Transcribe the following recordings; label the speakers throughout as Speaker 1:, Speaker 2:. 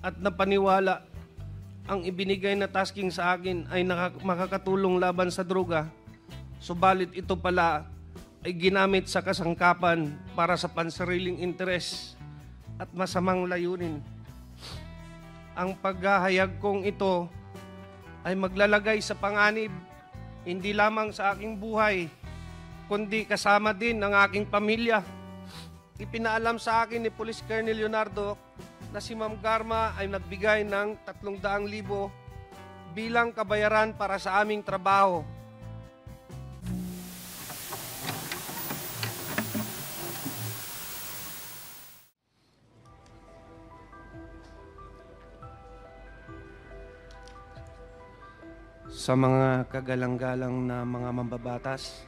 Speaker 1: at napaniwala ang ibinigay na tasking sa akin ay makakatulong laban sa droga, subalit ito pala ay ginamit sa kasangkapan para sa pansariling interes at masamang layunin. Ang paghahayag kong ito ay maglalagay sa panganib hindi lamang sa aking buhay, kundi kasama din ang aking pamilya. Ipinaalam sa akin ni Police Colonel Leonardo na si Ma'am Garma ay nagbigay ng 300,000 bilang kabayaran para sa aming trabaho. Sa mga kagalang-galang na mga mambabatas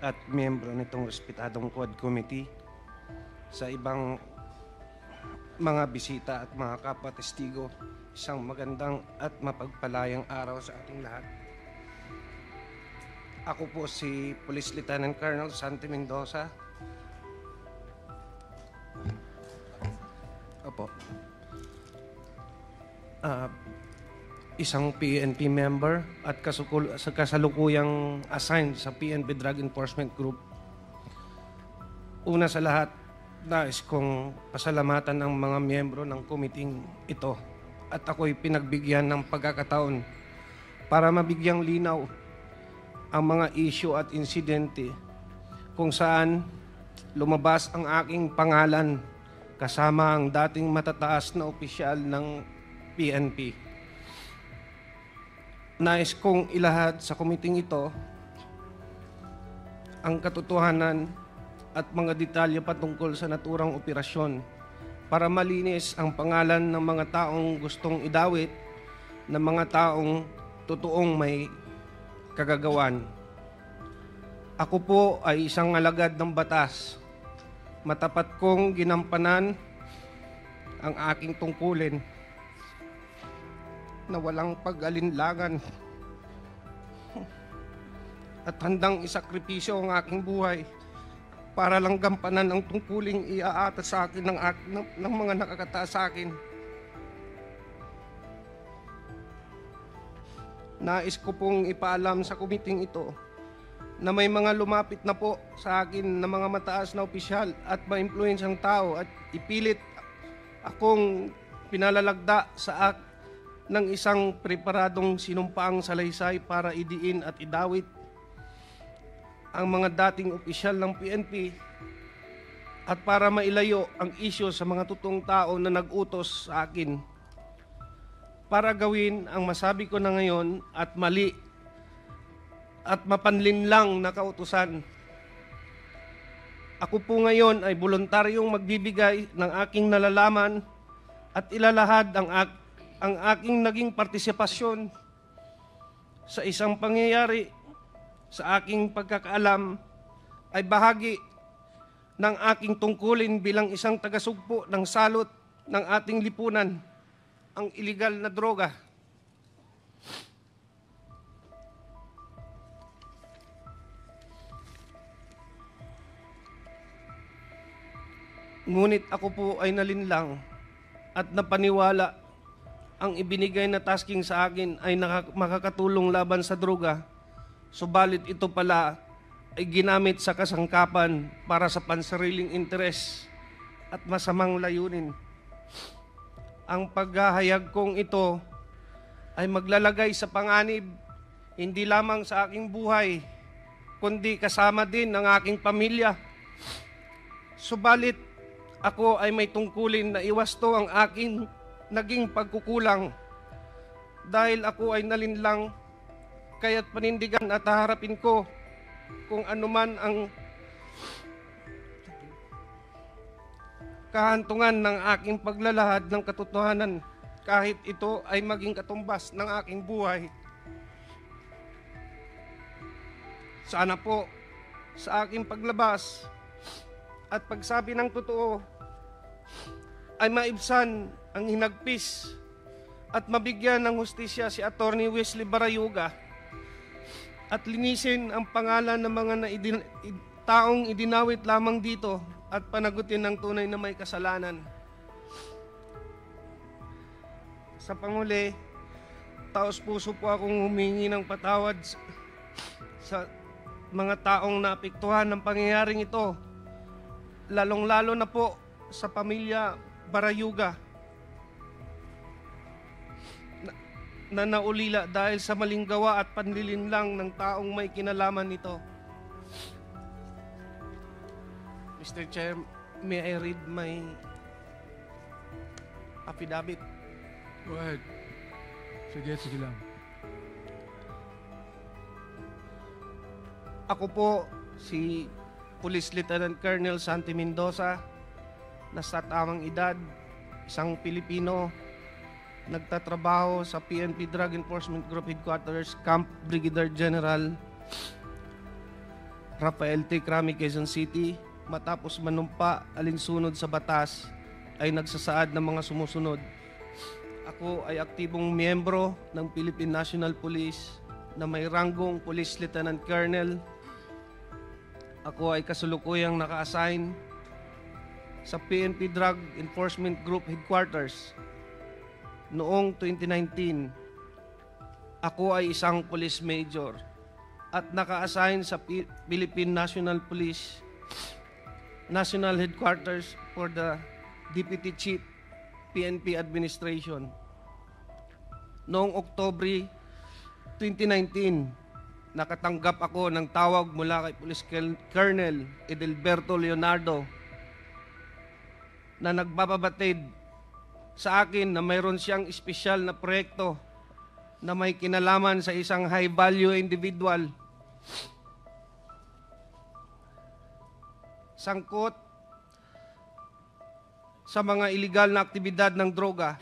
Speaker 1: at miyembro nitong respetadong Quad Committee, sa ibang mga bisita at mga kapwa-testigo, isang magandang at mapagpalayang araw sa ating lahat. Ako po si Police Lieutenant Colonel Santi Mendoza. Opo. Isang PNP member at kasalukuyang assigned sa PNP Drug Enforcement Group. Una sa lahat, nais kong pasalamatan ang mga miyembro ng committee ito at ako'y pinagbigyan ng pagkakataon para mabigyang linaw ang mga issue at insidente kung saan lumabas ang aking pangalan kasama ang dating matataas na opisyal ng PNP. Nais kong ilahad sa komiting ito ang katotohanan at mga detalye patungkol sa naturang operasyon para malinis ang pangalan ng mga taong gustong idawit ng mga taong totoong may kagagawan. Ako po ay isang alagad ng batas. Matapat kong ginampanan ang aking tungkulin na walang pag-alinlangan at handang isakripisyo ang aking buhay para lang gampanan ang tungkuling iaata sa akin ng mga nakakataas sa akin. Nais ko pong ipaalam sa kumiting ito na may mga lumapit na po sa akin na mga mataas na opisyal at ma-influensyang tao at ipilit akong pinalalagda sa ng isang preparadong sinumpaang salaysay para idiin at idawit ang mga dating opisyal ng PNP at para mailayo ang isyu sa mga totoong tao na nag-utos sa akin para gawin ang masabi ko na ngayon at mali at mapanlinlang na kautusan. Ako po ngayon ay voluntaryong magbibigay ng aking nalalaman at ilalahad ang aking naging partisipasyon sa isang pangyayari sa aking pagkakaalam ay bahagi ng aking tungkulin bilang isang tagasugpo ng salot ng ating lipunan, ang iligal na droga. Ngunit ako po ay nalinlang at napaniwala ang ibinigay na tasking sa akin ay makakatulong laban sa droga, subalit ito pala ay ginamit sa kasangkapan para sa pansariling interes at masamang layunin. Ang paghahayag kong ito ay maglalagay sa panganib hindi lamang sa aking buhay, kundi kasama din ang aking pamilya. Subalit ako ay may tungkulin na iwasto ang aking naging pagkukulang dahil ako ay nalinlang, kaya't panindigan at haharapin ko kung anuman ang kahantungan ng aking paglalahad ng katotohanan kahit ito ay maging katumbas ng aking buhay. Sana po sa aking paglabas at pagsabi ng totoo ay maibsan ang hinagpis at mabigyan ng hustisya si Attorney Wesley Barayuga at linisin ang pangalan ng mga taong idinawit lamang dito at panagutin ng tunay na may kasalanan. Sa panguli, taos puso po akong humingi ng patawad sa mga taong naapektuhan ng pangyayaring ito, lalong-lalo na po sa pamilya Barayuga na naulila dahil sa maling gawa at panlilinlang ng taong may kinalaman nito. Mr. Chair, may I read my affidavit?
Speaker 2: Go ahead. Sige lang.
Speaker 1: Ako po si Police Lieutenant Colonel Santi Mendoza, nasa tamang edad, isang Pilipino, nagtatrabaho sa PNP Drug Enforcement Group Headquarters, Camp Brigadier General Rafael T. Crami, Quezon City. Matapos manumpa alinsunod sa batas, ay nagsasaad ng mga sumusunod. Ako ay aktibong miyembro ng Philippine National Police na may ranggong Police Lieutenant Colonel. Ako ay kasulukuyang naka-assign sa PNP Drug Enforcement Group Headquarters. Noong 2019, ako ay isang police major at naka-assign sa Philippine National Police National Headquarters for the Deputy Chief PNP Administration. Noong Oktubre 2019, nakatanggap ako ng tawag mula kay Police Colonel Edelberto Leonardo na nagbababatid sa akin na mayroon siyang espesyal na proyekto na may kinalaman sa isang high-value individual. Sangkot sa mga iligal na aktibidad ng droga.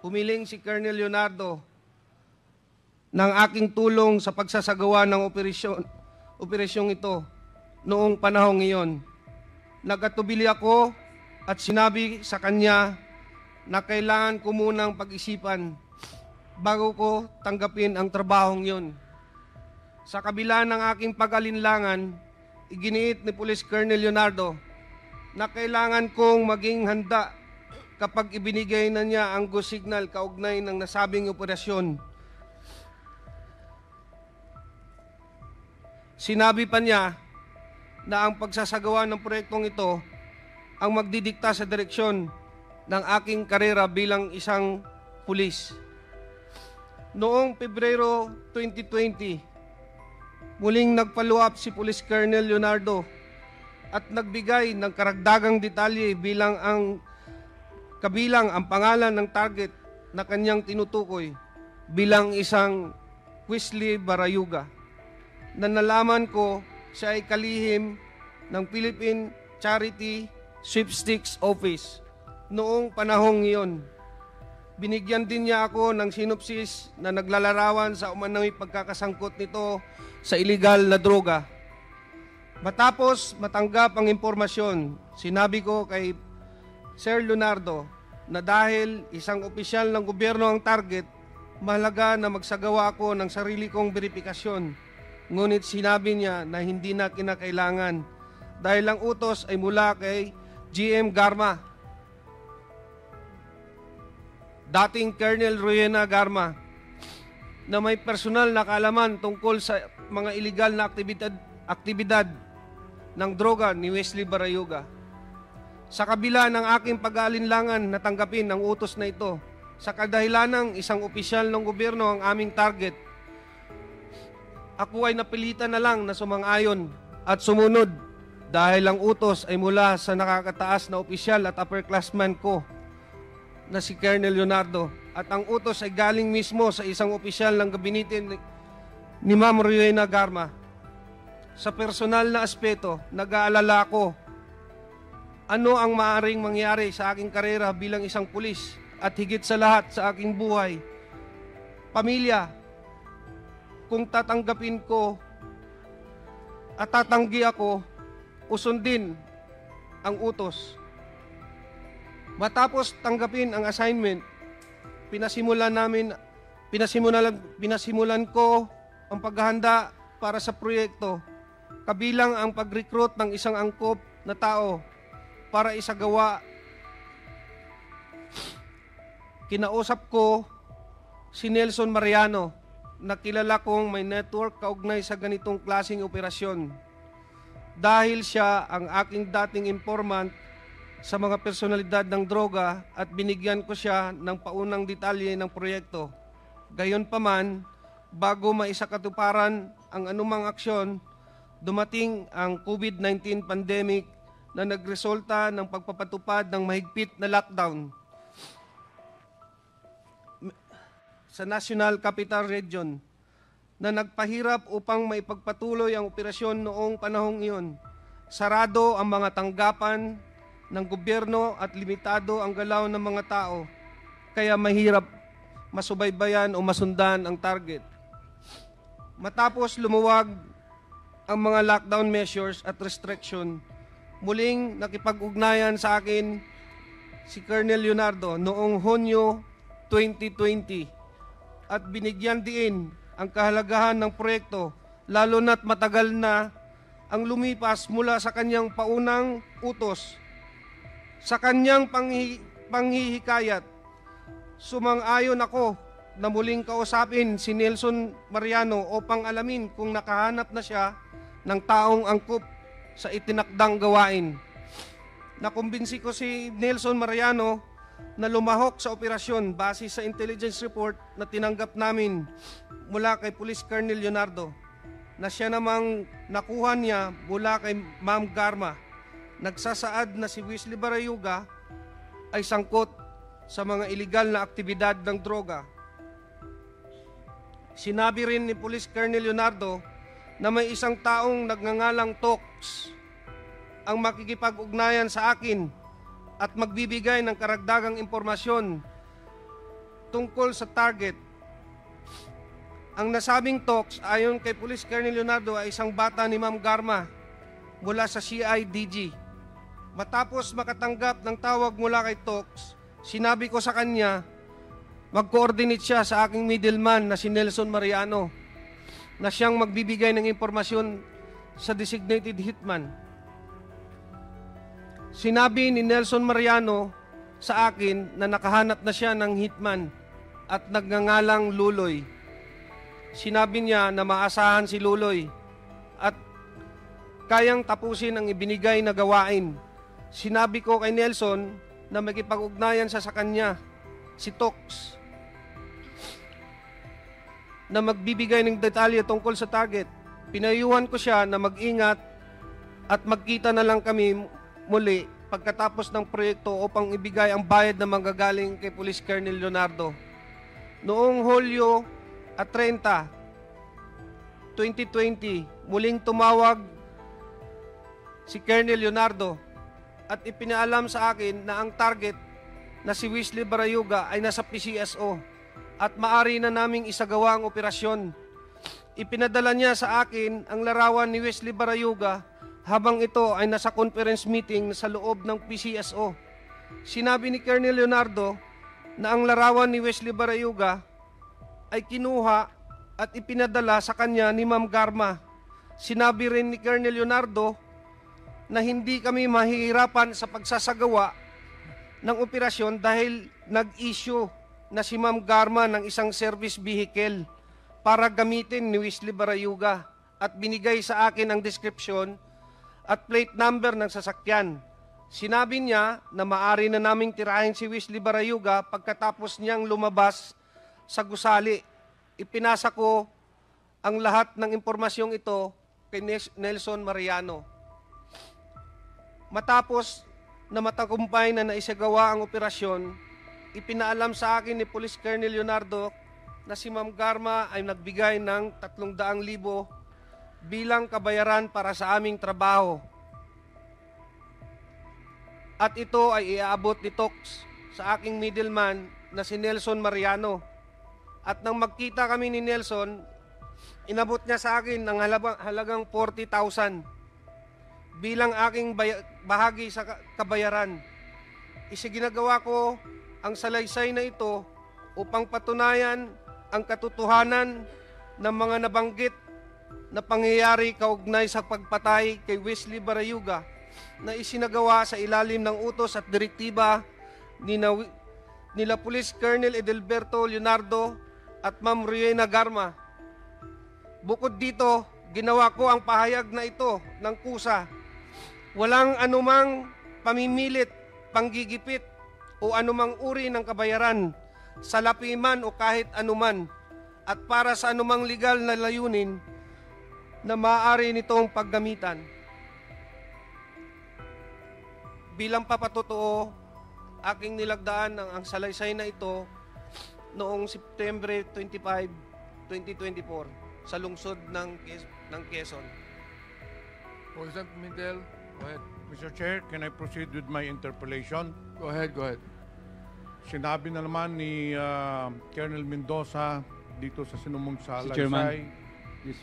Speaker 1: Humiling si Colonel Leonardo ng aking tulong sa pagsasagawa ng operasyong ito noong panahong iyon. Nagkatubili ako at sinabi sa kanya na kailangan ko munang pag-isipan bago ko tanggapin ang trabahong yun. Sa kabila ng aking pag-alinlangan, iginiit ni Police Colonel Leonardo na kailangan kong maging handa kapag ibinigay na niya ang go signal kaugnay ng nasabing operasyon. Sinabi pa niya na ang pagsasagawa ng proyektong ito ang magdidikta sa direksyon ng aking karera bilang isang pulis. Noong Pebrero 2020, muling nag-follow up si Police Colonel Leonardo at nagbigay ng karagdagang detalye kabilang ang pangalan ng target na kanyang tinutukoy bilang isang Wesley Barayuga, na nalaman ko siya ay kalihim ng Philippine Charity Sweepstakes Office noong panahong iyon. Binigyan din niya ako ng sinopsis na naglalarawan sa umano'y pagkakasangkot nito sa iligal na droga. Matapos matanggap ang impormasyon, sinabi ko kay Sir Leonardo na dahil isang opisyal ng gobyerno ang target, mahalaga na magsagawa ako ng sarili kong verifikasyon. Ngunit sinabi niya na hindi na kinakailangan dahil ang utos ay mula kay GM Garma, dating Colonel Rowena Garma, na may personal na kaalaman tungkol sa mga iligal na aktibidad ng droga ni Wesley Barayuga. Sa kabila ng aking pag-aalinlangan na tanggapin ang utos na ito, sa kadahilanang isang opisyal ng gobyerno ang aming target, ako ay napilitan na lang na sumang-ayon at sumunod dahil ang utos ay mula sa nakakataas na opisyal at upperclassman ko na si Colonel Leonardo, at ang utos ay galing mismo sa isang opisyal ng gabinete ni Ma'am Rowena Garma. Sa personal na aspeto, nag-aalala ko ano ang maaaring mangyari sa aking karera bilang isang pulis at higit sa lahat sa aking buhay, pamilya, kung tatanggapin ko at tatanggi ako o sundin ang utos. Matapos tanggapin ang assignment, pinasimulan ko ang paghahanda para sa proyekto, kabilang ang pag-recruit ng isang angkop na tao para isagawa. kinausap ko si Nelson Mariano na kilala kong may network kaugnay sa ganitong klaseng operasyon. Dahil siya ang aking dating informant sa mga personalidad ng droga at binigyan ko siya ng paunang detalye ng proyekto. Gayunpaman, bago maisakatuparan ang anumang aksyon, dumating ang COVID-19 pandemic na nagresulta ng pagpapatupad ng mahigpit na lockdown sa National Capital Region na nagpahirap upang maipagpatuloy ang operasyon noong panahong iyon. Sarado ang mga tanggapan ng gobyerno at limitado ang galaw ng mga tao, kaya mahirap masubaybayan o masundan ang target. Matapos lumuwag ang mga lockdown measures at restriction, muling nakipag-ugnayan sa akin si Colonel Leonardo noong Hunyo 2020 at binigyan diin ang kahalagahan ng proyekto, lalo na't matagal na ang lumipas mula sa kanyang paunang utos. Sa kanyang panghihikayat, sumang-ayon ako na muling kausapin si Nelson Mariano upang alamin kung nakahanap na siya ng taong angkop sa itinakdang gawain. Nakumbinsi ko si Nelson Mariano na lumahok sa operasyon base sa intelligence report na tinanggap namin mula kay Police Colonel Leonardo, na siya namang nakuha niya mula kay Ma'am Garma. Nagsasaad na si Wesley Barayuga ay sangkot sa mga iligal na aktibidad ng droga. Sinabi rin ni Police Colonel Leonardo na may isang taong nagngangalang Tox ang makikipag-ugnayan sa akin at magbibigay ng karagdagang impormasyon tungkol sa target. Ang nasabing Tox ayon kay Police Colonel Leonardo ay isang bata ni Ma'am Garma mula sa CIDG. Matapos makatanggap ng tawag mula kay Tox, sinabi ko sa kanya mag-coordinate siya sa aking middleman na si Nelson Mariano na siyang magbibigay ng impormasyon sa designated hitman. Sinabi ni Nelson Mariano sa akin na nakahanap na siya ng hitman at nagngangalang Luloy. Sinabi niya na maasahan si Luloy at kayang tapusin ang ibinigay na gawain. Sinabi ko kay Nelson na makipag-ugnayan sa kanya, si Tox, na magbibigay ng detalye tungkol sa target. Pinayuhan ko siya na mag-ingat at magkita na lang kami muli pagkatapos ng proyekto upang ibigay ang bayad na manggagaling kay Police Colonel Leonardo. Noong Hulyo 30, 2020, muling tumawag si Colonel Leonardo at ipinaalam sa akin na ang target na si Wesley Barayuga ay nasa PCSO at maari na naming isagawa ang operasyon. Ipinadala niya sa akin ang larawan ni Wesley Barayuga habang ito ay nasa conference meeting sa loob ng PCSO. Sinabi ni Colonel Leonardo na ang larawan ni Wesley Barayuga ay kinuha at ipinadala sa kanya ni Ma'am Garma. Sinabi rin ni Colonel Leonardo na hindi kami mahihirapan sa pagsasagawa ng operasyon dahil nag-issue na si Ma'am Garma ng isang service vehicle para gamitin ni Wesley Barayuga at binigay sa akin ang description at plate number ng sasakyan. Sinabi niya na maari na naming tirahin si Wesley Barayuga pagkatapos niyang lumabas sa gusali. Ipinasa ko ang lahat ng impormasyong ito kay Nelson Mariano. Matapos na matagumpay na naisagawa ang operasyon, ipinaalam sa akin ni Police Colonel Leonardo na si Ma'am Garma ay nagbigay ng 300,000 bilang kabayaran para sa aming trabaho. At ito ay iaabot ni Tox sa aking middleman na si Nelson Mariano. At nang magkita kami ni Nelson, inabot niya sa akin ng halagang 40,000 bilang aking bahagi sa kabayaran. Isiginagawa ko ang salaysay na ito upang patunayan ang katotohanan ng mga nabanggit na pangyayari kaugnay sa pagpatay kay Wesley Barayuga na isinagawa sa ilalim ng utos at direktiba nila Police Colonel Edelberto Leonardo at Ma'am Riena Garma. Bukod dito, ginawa ko ang pahayag na ito ng kusa. Walang anumang pamimilit, panggigipit o anumang uri ng kabayaran, salapi man o kahit anuman, at para sa anumang legal na layunin na maaari nitong paggamitan. Bilang papatotoo, aking nilagdaan ang salaysay na ito noong September 25, 2024 sa lungsod ng Quezon.
Speaker 2: Congressman Pimentel, go ahead.
Speaker 3: Mr. Chair, can I proceed with my interpellation?
Speaker 2: Go ahead, go ahead.
Speaker 3: Sinabi na naman ni Colonel Mendoza dito sa sinumong
Speaker 4: Mr.
Speaker 3: salaysay.
Speaker 4: Chairman, with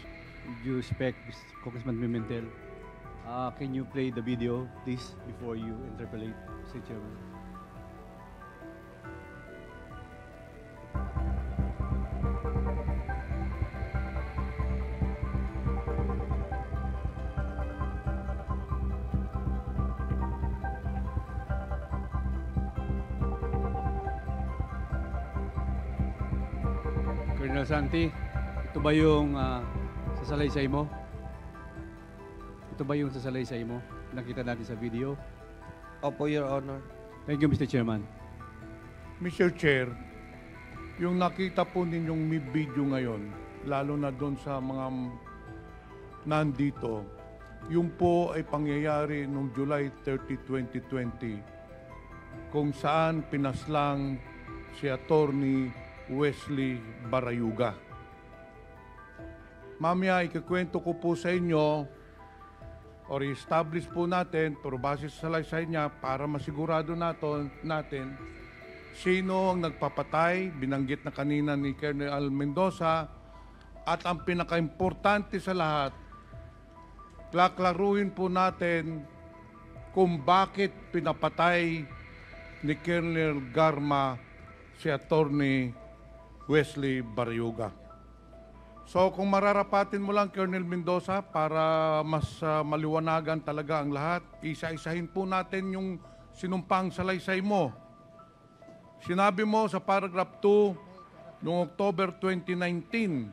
Speaker 4: due respect, Congressman Pimentel, can you play the video, please, before you interpellate, Mr. Chairman? Colonel Santi, ito ba yung sasalaysay mo? Ito ba yung sasalaysay mo? Nakita natin sa video.
Speaker 1: Opo, Your Honor.
Speaker 4: Thank you, Mr. Chairman.
Speaker 3: Mr. Chair, yung nakita po ninyong may video ngayon, lalo na doon sa mga nandito, yung po ay pangyayari noong July 30, 2020, kung saan pinaslang si Attorney Wesley Barayuga. Mamaya, ikikwento ko po sa inyo or i-establish po natin, pero base sa salaysay niya, para masigurado natin sino ang nagpapatay, binanggit na kanina ni Colonel Mendoza, at ang pinaka-importante sa lahat, klaklaruhin po natin kung bakit pinapatay ni Colonel Garma si Attorney Wesley Barayuga. So kung mararapatin mo lang, Colonel Mendoza, para mas maliwanagan talaga ang lahat, isa-isahin po natin yung sinumpang salaysay mo. Sinabi mo sa paragraph 2, noong October 2019,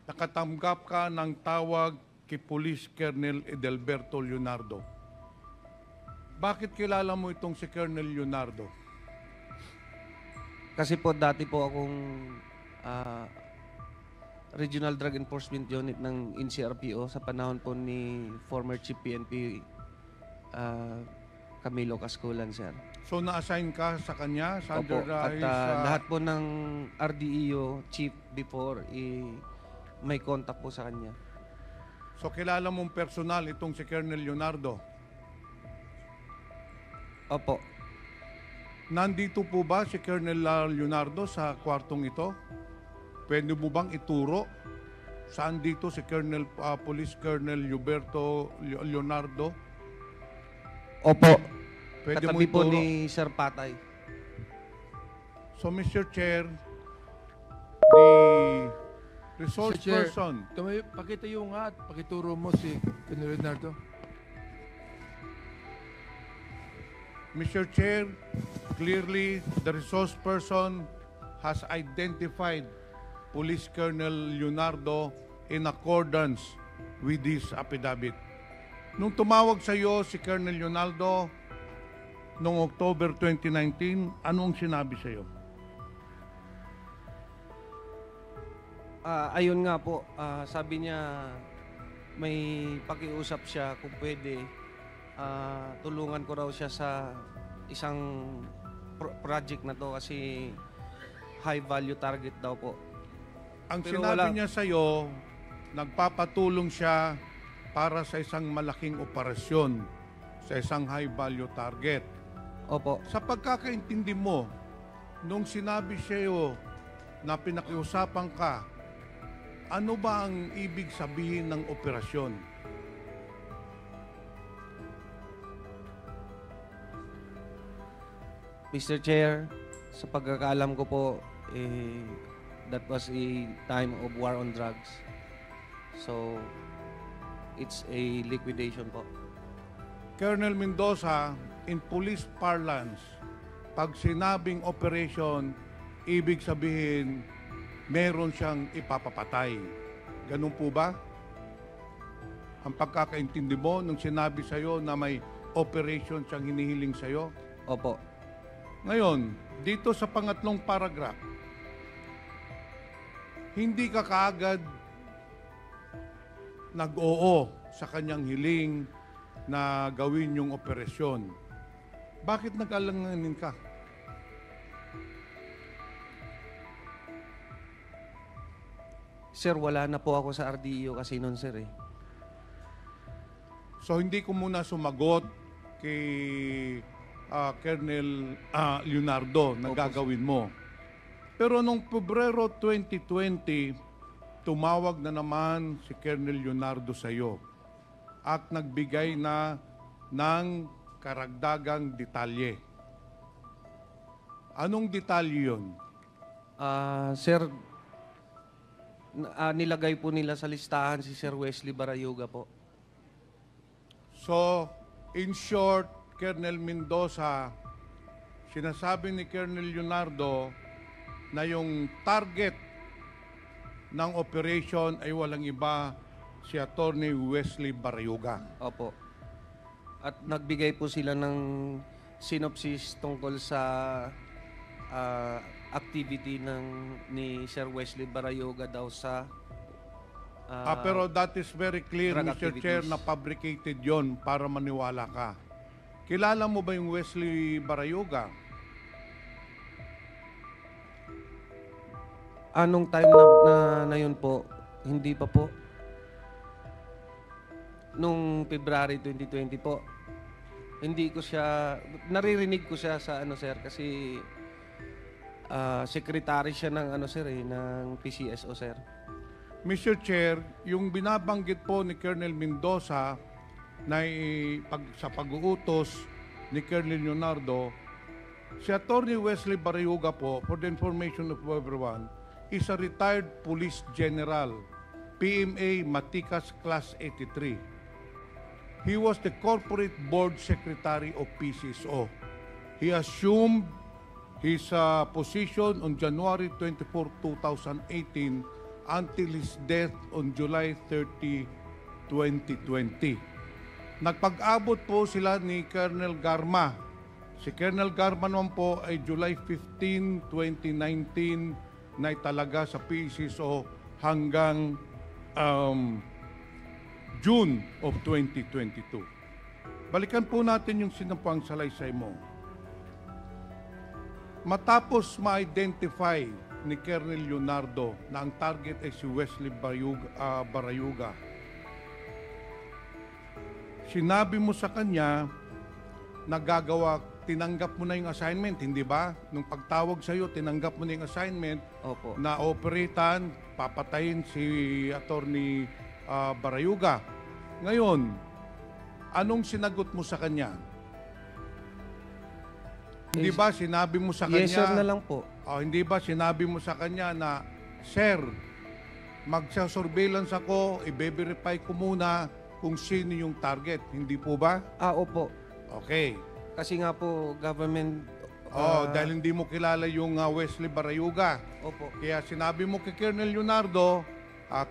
Speaker 3: nakatanggap ka ng tawag kay Police Colonel Edelberto Leonardo. Bakit kilala mo itong si Colonel Leonardo?
Speaker 1: Kasi po dati po akong Regional Drug Enforcement Unit ng NCRPO sa panahon po ni former Chief PNP Camilo Casculan, sir.
Speaker 3: So na-assign ka sa kanya? Sa
Speaker 1: Opo,
Speaker 3: under
Speaker 1: at
Speaker 3: his,
Speaker 1: lahat po ng RDEO chief before, may contact po sa kanya.
Speaker 3: So kilala mong personal itong si Colonel Leonardo?
Speaker 1: Opo.
Speaker 3: Nandito po ba si Colonel Leonardo sa kwartong ito? Pwede mo bang ituro saan dito si Colonel Police Colonel Huberto Leonardo?
Speaker 1: Opo.
Speaker 3: Pwede mo
Speaker 1: Katabi po
Speaker 3: ituro?
Speaker 1: ni Sir Patay.
Speaker 3: So Mr. Chair, the resource
Speaker 2: Mr. Chair,
Speaker 3: person.
Speaker 2: Pakitayo nga at pakituro mo si Colonel Leonardo.
Speaker 3: Mr. Chair, clearly the resource person has identified Police Colonel Leonardo in accordance with this affidavit. Nung tumawag sa iyo si Colonel Leonardo noong October 2019, anong sinabi sa iyo?
Speaker 1: Ayun nga po, sabi niya may pakiusap siya kung pwede. Tulungan ko raw siya sa isang project na to kasi high value target daw po.
Speaker 3: Ang
Speaker 1: Pero
Speaker 3: sinabi niya sa iyo, nagpapatulong siya para sa isang malaking operasyon, sa isang high value target.
Speaker 1: Opo.
Speaker 3: Sa pagkakaintindi mo, nung sinabi siya iyo na pinakiusapan ka, ano ba ang ibig sabihin ng operasyon?
Speaker 1: Mr. Chair, sa pagkakaalam ko po, that was a time of war on drugs. So, it's a liquidation po.
Speaker 3: Colonel Mendoza, in police parlance, pag sinabing operation, ibig sabihin, meron siyang ipapapatay. Ganun po ba? Ang pagkakaintindi mo nung sinabi sa'yo na may operation siyang hinihiling sa'yo?
Speaker 1: Opo.
Speaker 3: Ngayon, dito sa pangatlong paragraph, hindi ka kaagad nag-oo sa kanyang hiling na gawin yung operasyon. Bakit nag-alanganin ka?
Speaker 1: Sir, wala na po ako sa RDO kasi noon, sir eh.
Speaker 3: So hindi ko muna sumagot kay Colonel Leonardo na
Speaker 1: Opo,
Speaker 3: gagawin mo. Pero nung Pebrero 2020, tumawag na naman si Colonel Leonardo sa iyo at nagbigay na ng karagdagang detalye. Anong detalye yun?
Speaker 1: Sir, nilagay po nila sa listahan si Sir Wesley Barayuga po.
Speaker 3: So, in short, Colonel Mendoza, sinasabi ni Colonel Leonardo na yung target ng operation ay walang iba si Attorney Wesley Barayuga.
Speaker 1: Opo. At nagbigay po sila ng synopsis tungkol sa activity ni Sir Wesley Barayuga daw sa
Speaker 3: Pero that is very clear,
Speaker 1: drug
Speaker 3: Mr. Chair,
Speaker 1: activities.
Speaker 3: na fabricated yon para maniwala ka. Kilala mo ba yung Wesley Barayuga?
Speaker 1: Anong time na yun po? Hindi pa po. Nung February 2020 po. Hindi ko siya, naririnig ko siya sa ano sir kasi secretary siya ng ano sir ng PCSO sir.
Speaker 3: Mr. Chair, yung binabanggit po ni Colonel Mendoza na sa pag-uutos ni Colonel Leonardo, si Attorney Wesley Barayuga po, for the information of everyone, is a retired police general, PMA Matikas Class 83. He was the corporate board secretary of PCSO. He assumed his position on January 24, 2018 until his death on July 30, 2020. Nagpag-abot po sila ni Colonel Garma. Si Colonel Garma naman po ay July 15, 2019 na italaga sa PCSO hanggang June of 2022. Balikan po natin yung sinampang salaysay mo. Matapos ma-identify ni Colonel Leonardo na ang target ay si Wesley Barayuga, sinabi mo sa kanya na tinanggap mo na yung assignment, hindi ba? Nung pagtawag sa iyo, tinanggap mo na yung assignment.
Speaker 1: Opo.
Speaker 3: Na operatan, papatayin si Attorney Barayuga. Ngayon, anong sinagot mo sa kanya? Hindi ba sinabi mo sa kanya?
Speaker 1: Yes sir na lang po.
Speaker 3: Hindi ba sinabi mo sa kanya na, Sir, magsa-surveillance ako, i-verify ko muna kung sino yung target. Hindi po ba?
Speaker 1: Opo.
Speaker 3: Okay.
Speaker 1: Kasi nga po government
Speaker 3: Dahil hindi mo kilala yung Wesley Barayuga.
Speaker 1: Opo.
Speaker 3: Kaya sinabi mo kay Colonel Leonardo,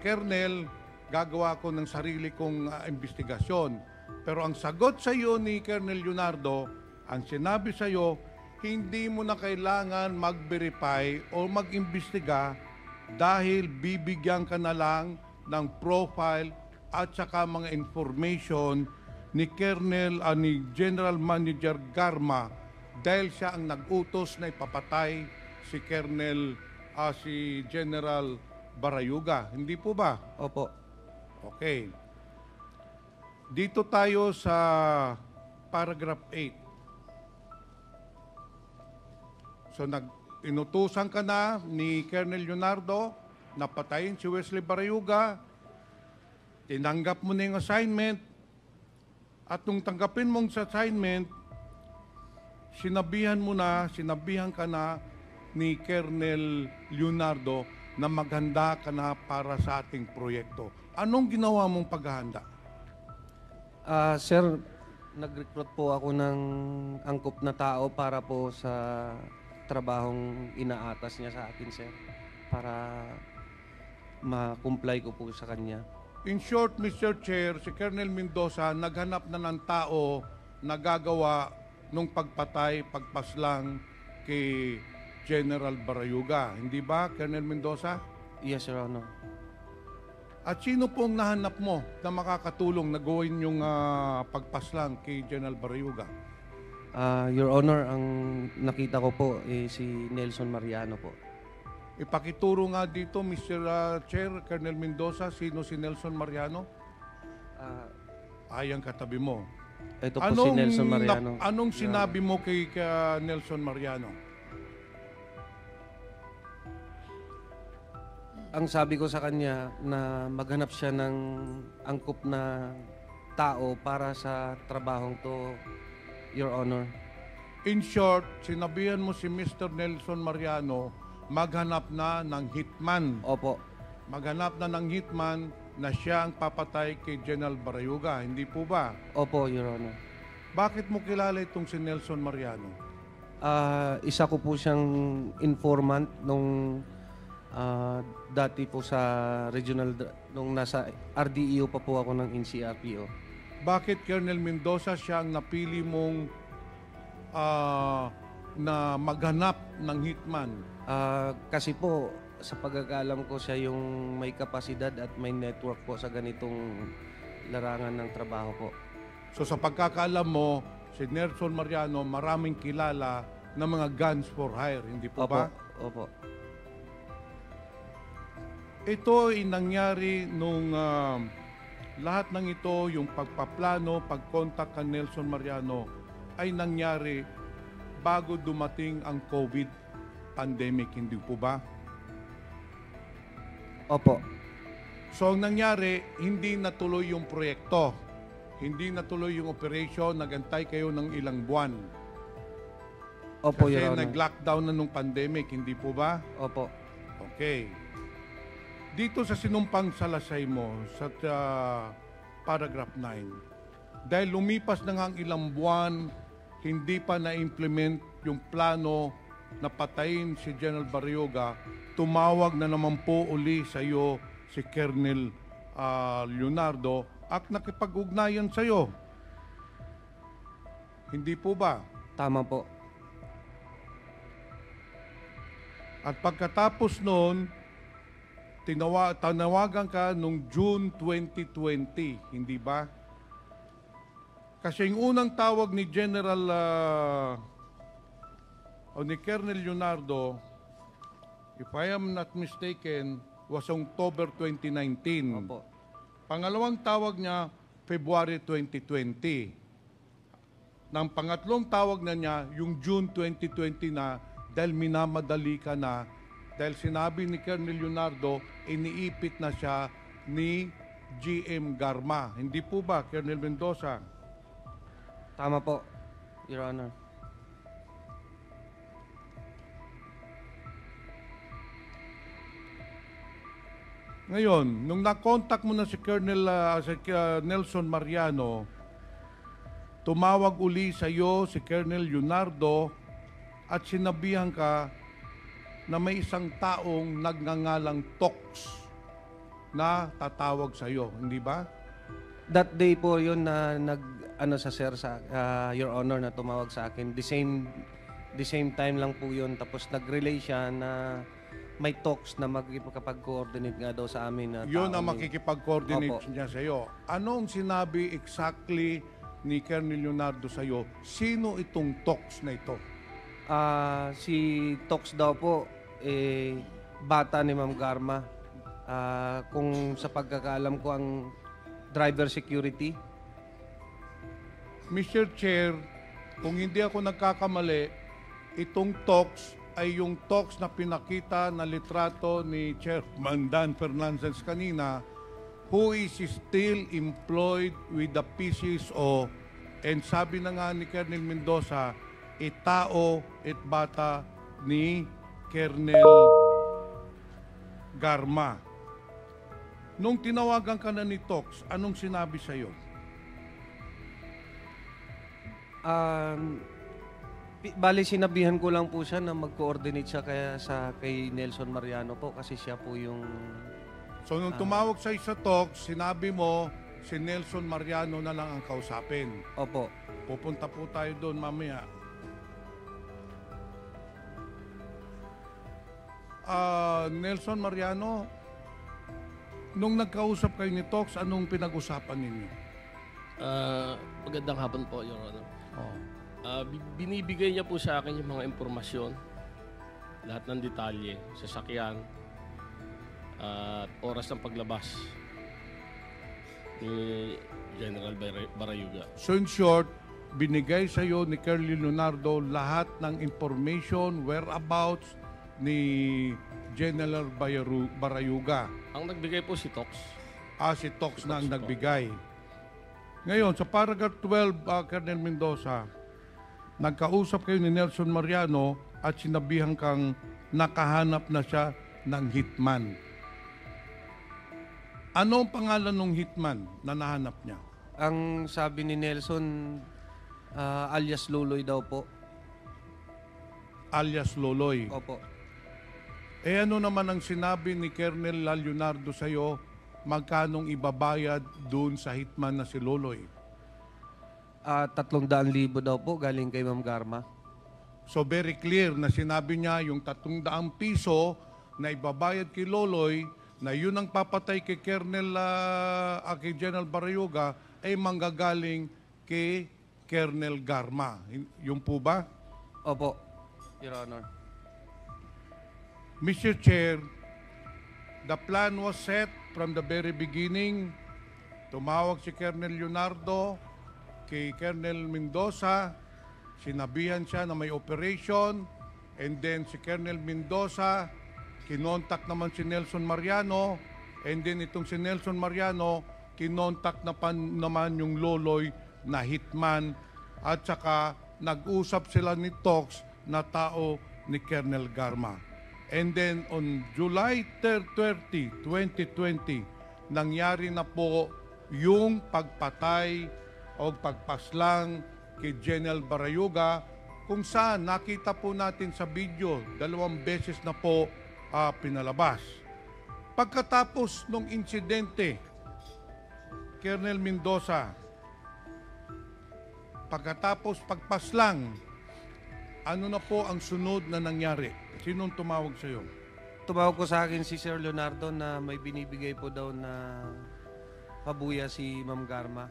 Speaker 3: Colonel, gagawa ko ng sarili kong investigasyon. Pero ang sagot sa iyo ni Colonel Leonardo, ang sinabi sa iyo, hindi mo na kailangan mag-verify o mag-imbestiga dahil bibigyan ka na lang ng profile at saka mga information ni ni General Manager Garma dahil siya ang nag-utos na ipapatay si si General Barayuga. Hindi po ba?
Speaker 1: Opo.
Speaker 3: Okay. Dito tayo sa paragraph 8. So inutusan ka na ni Colonel Leonardo na patayin si Wesley Barayuga. Tinanggap mo na yung assignment. At nung tanggapin mong assignment, sinabihan ka na ni Colonel Leonardo na maghanda ka na para sa ating proyekto. Anong ginawa mong paghahanda?
Speaker 1: Sir, Nag-recruit po ako ng angkop na tao para po sa trabahong inaatas niya sa akin, sir. Para ma-comply ko po sa kanya.
Speaker 3: In short, Mr. Chair, si Colonel Mendoza naghanap na ng tao na gagawa nung pagpatay, pagpaslang kay General Barayuga. Hindi ba, Colonel Mendoza?
Speaker 1: Yes, Your Honor.
Speaker 3: At sino pong nahanap mo na makakatulong na gawin yung pagpaslang kay General Barayuga?
Speaker 1: Your Honor, ang nakita ko po si Nelson Mariano po.
Speaker 3: Ipakituro nga dito, Mr. Chair, Colonel Mendoza, sino si Nelson Mariano? Ayang katabi mo.
Speaker 1: Ito po si Nelson Mariano.
Speaker 3: Anong sinabi mo kay Nelson Mariano?
Speaker 1: Ang sabi ko sa kanya na maghanap siya ng angkop na tao para sa trabahong to, Your Honor.
Speaker 3: In short, sinabihan mo si Mr. Nelson Mariano maghanap na ng hitman.
Speaker 1: Opo.
Speaker 3: Maghanap na ng hitman na siya ang papatay kay General Barayuga. Hindi po ba?
Speaker 1: Opo, Your Honor.
Speaker 3: Bakit mo kilala itong si Nelson Mariano?
Speaker 1: Isa ko po siyang informant nung dati po sa regional, nung nasa RDEO pa po ako ng NCRPO.
Speaker 3: Bakit Colonel Mendoza siya ang napili mong na maghanap ng hitman?
Speaker 1: Kasi po, sa pagkakalam ko siya yung may kapasidad at may network po sa ganitong larangan ng trabaho po.
Speaker 3: So sa pagkakaalam mo, si Nelson Mariano maraming kilala ng mga guns for hire, hindi po
Speaker 1: Opo,
Speaker 3: ba?
Speaker 1: opo.
Speaker 3: Ito ay nangyari nung lahat ng ito, yung pagpaplano, pagkontak kay Nelson Mariano, ay nangyari bago dumating ang COVID pandemic, hindi po ba?
Speaker 1: Opo.
Speaker 3: So ang nangyari, hindi natuloy yung proyekto. Hindi natuloy yung operation, nagantay kayo ng ilang buwan.
Speaker 1: Opo,
Speaker 3: Kasi
Speaker 1: Your Honor.
Speaker 3: nag-lockdown na nung pandemic, hindi po ba?
Speaker 1: Opo.
Speaker 3: Okay. Dito sa sinumpang salasay mo, sa paragraph 9, dahil lumipas na nga ang ilang buwan, hindi pa na-implement yung plano na patayin si General Barayuga, tumawag na naman po uli sa iyo si Colonel Leonardo at nakipag-ugnayan sa iyo. Hindi po ba?
Speaker 1: Tama po.
Speaker 3: At pagkatapos noon, tinawagan ka nung June 2020, hindi ba? Kasi yung unang tawag ni General o ni Colonel Leonardo, if I am not mistaken, was October 2019.
Speaker 1: Opo.
Speaker 3: Pangalawang tawag niya, February 2020. Nang pangatlong tawag na niya, yung June 2020 na, dahil minamadali ka na, dahil sinabi ni Colonel Leonardo, iniipit na siya ni GM Garma. Hindi po ba, Colonel Mendoza?
Speaker 1: Tama po, Your Honor.
Speaker 3: Ngayon, nung na-contact mo na si Colonel Nelson Mariano, tumawag uli sa iyo si Colonel Leonardo at sinabihan ka na may isang taong nagngangalang Tox na tatawag sa iyo, hindi ba?
Speaker 1: That day po yun na sa sir, sa Your Honor, na tumawag sa akin. The same time lang po yun. Tapos nag-relay siya na may talks na magkipag-coordinate nga daw sa amin. Na
Speaker 3: Yun ang
Speaker 1: tao
Speaker 3: makikipag-coordinate
Speaker 1: Opo.
Speaker 3: niya sa iyo. Anong sinabi exactly ni Colonel Leonardo sa iyo? Sino itong Tox na ito?
Speaker 1: Si Tox daw po, bata ni Ma'am Garma. Kung sa pagkakaalam ko, ang driver security.
Speaker 3: Mr. Chair, kung hindi ako nagkakamali, itong Tox ay yung Tox na pinakita na litrato ni Chairman Dan Fernandez kanina, who is still employed with the PCSO, and sabi na nga ni Colonel Mendoza, itao at bata ni Colonel Garma. Nung tinawagan ka na ni Tox, anong sinabi sa iyo?
Speaker 1: Bali, sinabihan ko lang po siya na mag-coordinate siya kay Nelson Mariano po kasi siya po yung...
Speaker 3: So nung tumawag sa isa talk, sinabi mo si Nelson Mariano na lang ang kausapin.
Speaker 1: Opo.
Speaker 3: Pupunta po tayo doon mamaya. Nelson Mariano, nung nagkausap kayo ni Tox, anong pinag-usapan ninyo?
Speaker 5: Magandang hapon po, Your Honor.
Speaker 3: Oh.
Speaker 5: Binibigay niya po sa akin yung mga impormasyon, lahat ng detalye, sasakyan, at oras ng paglabas ni General Barayuga.
Speaker 3: So in short, binigay sa iyo ni Colonel Leonardo lahat ng information, whereabouts ni General Barayuga.
Speaker 5: Ang nagbigay po si Tox.
Speaker 3: Si Tox na ang
Speaker 5: Tox po.
Speaker 3: nagbigay. Ngayon, sa paragraph 12, Colonel Mendoza, nagkausap kayo ni Nelson Mariano at sinabihan kang nakahanap na siya ng hitman. Ano ang pangalan ng hitman na nahanap niya?
Speaker 1: Ang sabi ni Nelson, alias Luloy daw po.
Speaker 3: Alias Loloy.
Speaker 1: Opo.
Speaker 3: Ano naman ang sinabi ni Colonel Leonardo sa iyo, magkanong ibabayad doon sa hitman na si Loloy?
Speaker 1: 300,000 daw po galing kay Ma'am Garma.
Speaker 3: So very clear na sinabi niya yung 300 piso na ibabayad kay Loloy, na yun ang papatay kay kay General Barayuga, ay manggagaling kay Colonel Garma. Yung po ba?
Speaker 1: Opo, Your Honor.
Speaker 3: Mr. Chair, the plan was set from the very beginning. Tumawag si Colonel Leonardo kay Colonel Mendoza, sinabihan siya na may operation, and then si Colonel Mendoza, kinontak naman si Nelson Mariano, and then itong si Nelson Mariano, kinontak naman yung Loloy na hitman, at saka nag-usap sila ni Tox na tao ni Colonel Garma. And then on July 30, 2020, nangyari na po yung pagpatay o pagpaslang kay General Barayuga, kung saan nakita po natin sa video, 2 beses na po pinalabas. Pagkatapos ng insidente, Colonel Mendoza, pagkatapos pagpaslang, ano na po ang sunod na nangyari? Sinong tumawag sa iyo?
Speaker 1: Tumawag ko sa akin si Sir Leonardo na may binibigay po daw na pabuya si Ma'am Garma.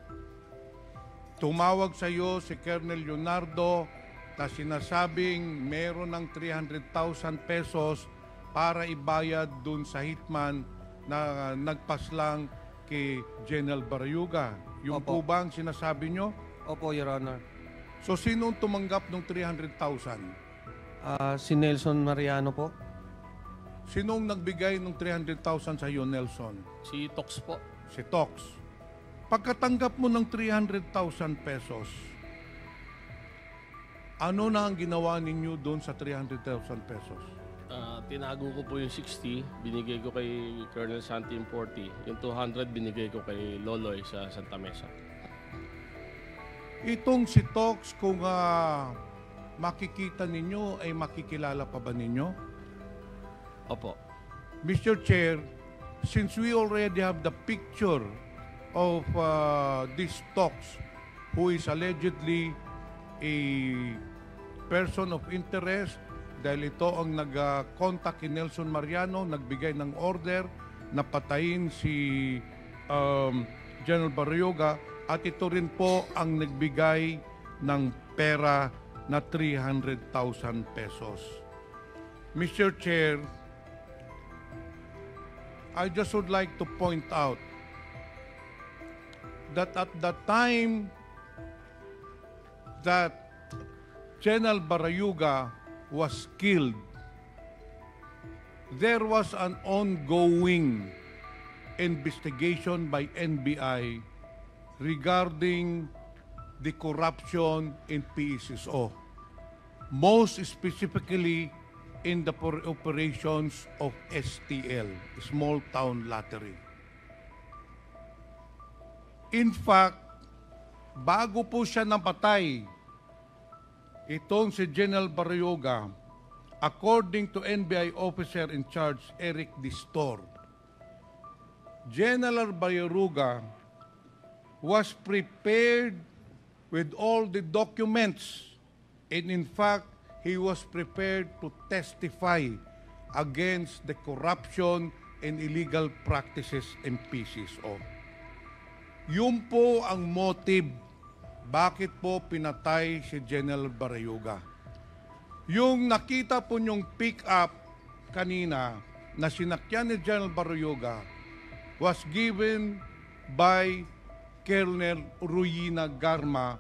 Speaker 3: Tumawag sa iyo si Colonel Leonardo na sinasabing meron ng 300,000 pesos para ibayad dun sa hitman na nagpaslang kay General Barayuga. Yung
Speaker 1: Opo.
Speaker 3: po ba ang sinasabi nyo?
Speaker 1: Opo, Your Honor.
Speaker 3: So sinong tumanggap ng 300,000?
Speaker 1: Si Nelson Mariano po.
Speaker 3: Sinong nagbigay ng 300,000 sa iyo, Nelson?
Speaker 5: Si Tox po.
Speaker 3: Si Tox. Pagkatanggap mo ng 300,000 pesos, ano na ang ginawa ninyo doon sa 300,000 pesos?
Speaker 5: Tinago ko po yung 60, binigay ko kay Colonel Santi yung 40. Yung 200 binigay ko kay Loloy sa Santa Mesa.
Speaker 3: Itong si Tox, kung makikita ninyo, ay makikilala pa ba ninyo?
Speaker 5: Opo.
Speaker 3: Mr. Chair, since we already have the picture of this Tox, who is allegedly a person of interest, dahil ito ang nag-contact kay Nelson Mariano, nagbigay ng order na patayin si General Barayuga, at ito rin po ang nagbigay ng pera na 300,000 pesos. Mr. Chair, I just would like to point out that at the time that General Barayuga was killed, there was an ongoing investigation by NBI regarding the corruption in PSSO, most specifically in the operations of STL, Small Town Lottery. In fact, bago po siya napatay itong si General Barrioga, according to NBI officer in charge Eric Distor, General Barrioga was prepared with all the documents, and in fact, he was prepared to testify against the corruption and illegal practices in PCSO. Yun po ang motive bakit po pinatay si General Barrioga. Yung nakita po niyong pick-up kanina na sinakyan ni General Barrioga was given by Colonel Ruyina Garma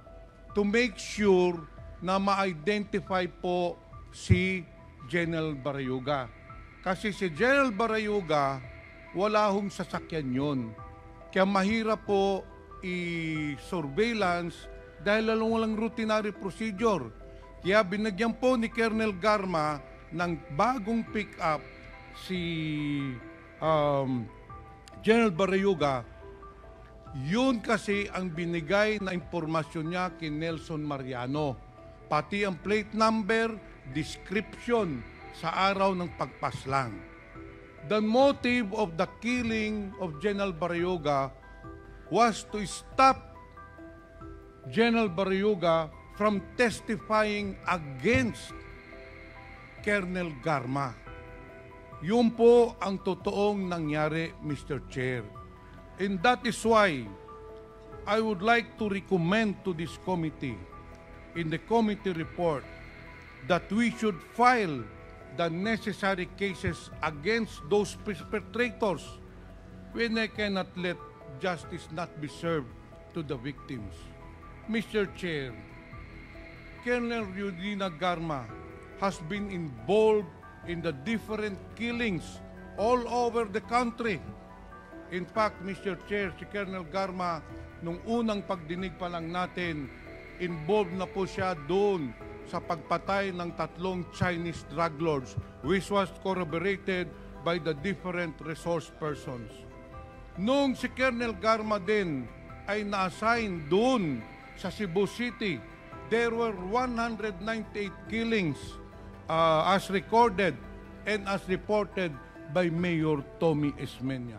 Speaker 3: to make sure na ma-identify po si General Barrioga. Kasi si General Barrioga, wala hong sasakyan yun. Kaya mahirap po i-surveillance dahil walang routinary procedure. Kaya binagyan po ni Colonel Garma ng bagong pick-up si General Barrioga. Yun kasi ang binigay na impormasyon niya kay Nelson Mariano. Pati ang plate number, description sa araw ng pagpaslang. The motive of the killing of General Barrioga was to stop General Barrioga from testifying against Colonel Garma. Yun po ang totoong nangyari, Mr. Chair. And that is why I would like to recommend to this committee, in the committee report, that we should file the necessary cases against those perpetrators when I cannot let justice not be served to the victims. Mr. Chair, Colonel Ruyina Garma has been involved in the different killings all over the country. In fact, Mr. Chair, si Colonel Garma, nung unang pagdinig pa lang natin, involved na po siya doon sa pagpatay ng 3 Chinese drug lords, which was corroborated by the different resource persons. Nung si Colonel Garma din ay na-assign doon sa Cebu City, there were 198 killings as recorded and as reported by Mayor Tommy Esmeña.